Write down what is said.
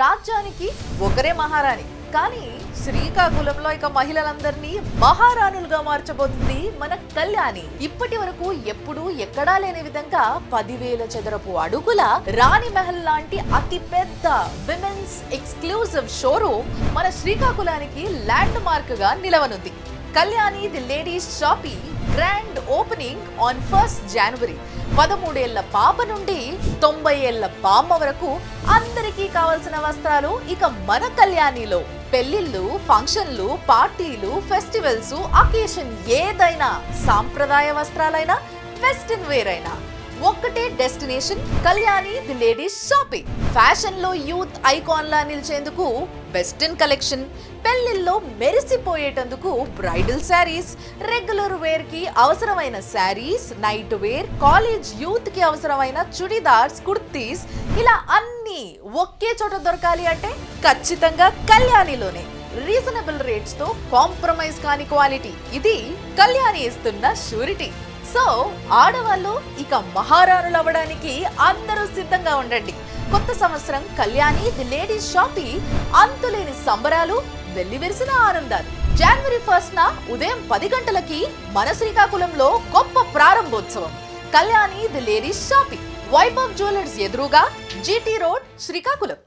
రాజ్యానికి ఒకరే మహారాణి. కానీ శ్రీకాకుళంలో ఇక మహిళలందరినీ మహారాణులుగా మార్చబోతుంది మన కళ్యాణి. ఇప్పటి వరకు ఎప్పుడూ ఎక్కడా లేని విధంగా 10,000 చదరపు అడుగుల రాణి మహల్ లాంటి అతి పెద్ద విమెన్స్ ఎక్స్క్లూజివ్ షోరూమ్ మన శ్రీకాకుళానికి ల్యాండ్ మార్క్ గా నిలవనుంది. Kalyani the ladies shopping grand opening on 1st January. 13 ఏళ్ల పాప నుండి 90 ఏళ్ల బామ్మ వరకు అందరికీ కావాల్సిన వస్త్రాలు ఇక మన కళ్యాణిలో. పెళ్లిళ్ళు, ఫంక్షన్లు, పార్టీలు, ఫెస్టివల్స్, అకేషన్ ఏదైనా, సాంప్రదాయ వస్త్రాలైనా, వెస్టర్న్ వేర్ అయినా ఒక్కటే destination Kalyani the ladies shopping. Fashion లో యూత్ ఐకాన్ లా నిలిచేందుకు వెస్టర్న్ కలెక్షన్, పెళ్లిల్లో మెరిసిపోయేటందుకు బ్రైడల్ శారీస్, రెగ్యులర్ వేర్ కి అవసరమైన saris, night wear, college youth కి అవసరమైన చుడిదార్స్, కుర్తీస్, ఇలా అన్ని ఒకే చోట దొరకాలి అంటే ఖచ్చితంగా కళ్యాణిలోనే. రీజనబుల్ రేట్స్ తో కాంప్రమైజ్ కాని క్వాలిటీ, ఇది కళ్యాణి ఇస్తున్న షూరిటీ. సో ఆడవాళ్ళు ఇక మహారాణులు అవ్వడానికి అందరూ సిద్ధంగా ఉండండి. కొత్త సంవత్సరం కళ్యాణి ది లేడీస్ షాపింగ్, అంతులేని సంబరాలు, వెల్లివిరిసిన ఆనందాలు. January 1st ఉదయం 10 గంటలకి మన శ్రీకాకుళంలో గొప్ప ప్రారంభోత్సవం. Kalyani the ladies shopping, Vaibhav jewellers ఎదురుగా, GT రోడ్, శ్రీకాకుళం.